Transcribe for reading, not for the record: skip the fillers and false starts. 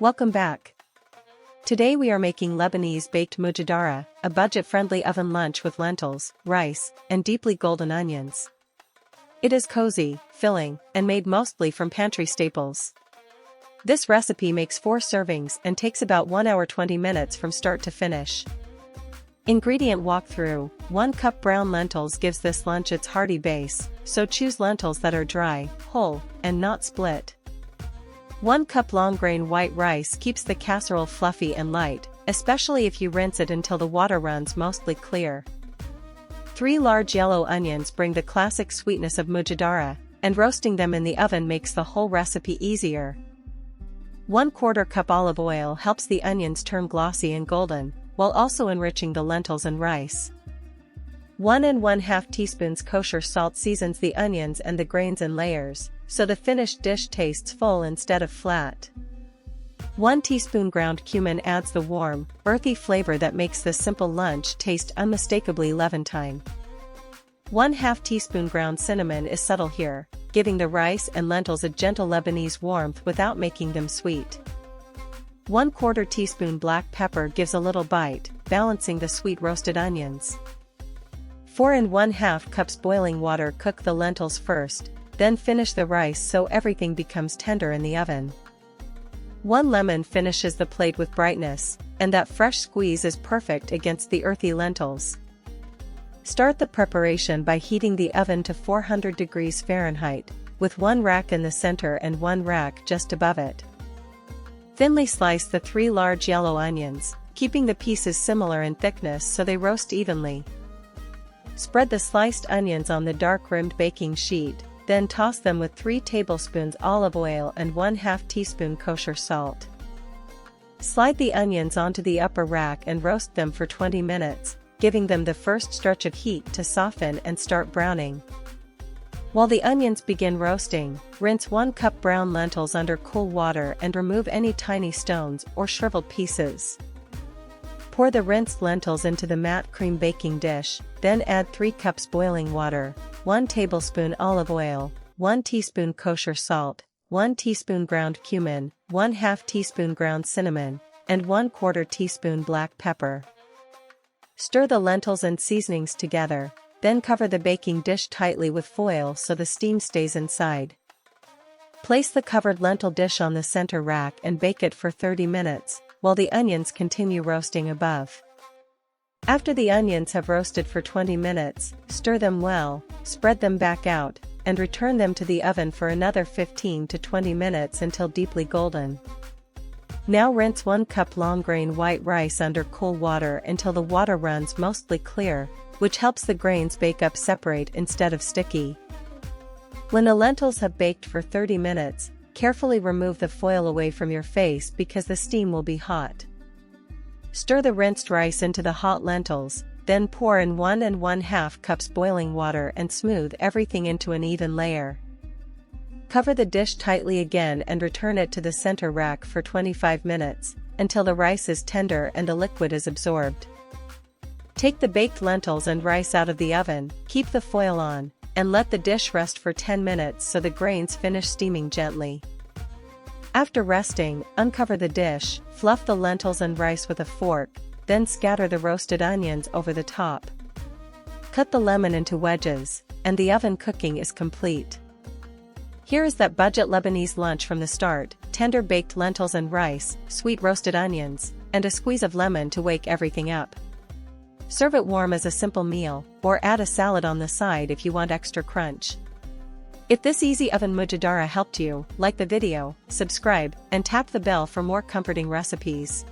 Welcome back. Today we are making Lebanese baked Mujadara, a budget-friendly oven lunch with lentils, rice, and deeply golden onions. It is cozy, filling, and made mostly from pantry staples. This recipe makes 4 servings and takes about 1 hour 20 minutes from start to finish. Ingredient walkthrough: 1 cup brown lentils gives this lunch its hearty base, so choose lentils that are dry, whole, and not split. 1 cup long-grain white rice keeps the casserole fluffy and light, especially if you rinse it until the water runs mostly clear. 3 large yellow onions bring the classic sweetness of Mujadara, and roasting them in the oven makes the whole recipe easier. 1/4 cup olive oil helps the onions turn glossy and golden, while also enriching the lentils and rice. 1 1/2 teaspoons kosher salt seasons the onions and the grains in layers, so the finished dish tastes full instead of flat. 1 teaspoon ground cumin adds the warm, earthy flavor that makes this simple lunch taste unmistakably Levantine. 1/2 teaspoon ground cinnamon is subtle here, giving the rice and lentils a gentle Lebanese warmth without making them sweet. 1/4 teaspoon black pepper gives a little bite, balancing the sweet roasted onions. 4 1/2 cups boiling water. Cook the lentils first, then finish the rice so everything becomes tender in the oven. 1 lemon finishes the plate with brightness, and that fresh squeeze is perfect against the earthy lentils. Start the preparation by heating the oven to 400 degrees Fahrenheit, with 1 rack in the center and 1 rack just above it. Thinly slice the 3 large yellow onions, keeping the pieces similar in thickness so they roast evenly. Spread the sliced onions on the dark-rimmed baking sheet, then toss them with 3 tablespoons olive oil and 1/2 teaspoon kosher salt. Slide the onions onto the upper rack and roast them for 20 minutes, giving them the first stretch of heat to soften and start browning. While the onions begin roasting, rinse 1 cup brown lentils under cool water and remove any tiny stones or shriveled pieces. Pour the rinsed lentils into the matte cream baking dish, then add 3 cups boiling water, 1 tablespoon olive oil, 1 teaspoon kosher salt, 1 teaspoon ground cumin, 1/2 teaspoon ground cinnamon, and 1/4 teaspoon black pepper. Stir the lentils and seasonings together, then cover the baking dish tightly with foil so the steam stays inside. Place the covered lentil dish on the center rack and bake it for 30 minutes, while the onions continue roasting above. After the onions have roasted for 20 minutes, stir them well, spread them back out, and return them to the oven for another 15 to 20 minutes until deeply golden. Now rinse 1 cup long-grain white rice under cool water until the water runs mostly clear, which helps the grains bake up separate instead of sticky. When the lentils have baked for 30 minutes, carefully remove the foil away from your face because the steam will be hot. Stir the rinsed rice into the hot lentils, then pour in 1 1/2 cups boiling water and smooth everything into an even layer. Cover the dish tightly again and return it to the center rack for 25 minutes, until the rice is tender and the liquid is absorbed. Take the baked lentils and rice out of the oven, keep the foil on, and let the dish rest for 10 minutes so the grains finish steaming gently. After resting, uncover the dish, fluff the lentils and rice with a fork, then scatter the roasted onions over the top. Cut the lemon into wedges, and the oven cooking is complete. Here is that budget Lebanese lunch from the start: tender baked lentils and rice, sweet roasted onions, and a squeeze of lemon to wake everything up. Serve it warm as a simple meal, or add a salad on the side if you want extra crunch. If this easy oven Mujadara helped you, like the video, subscribe, and tap the bell for more comforting recipes.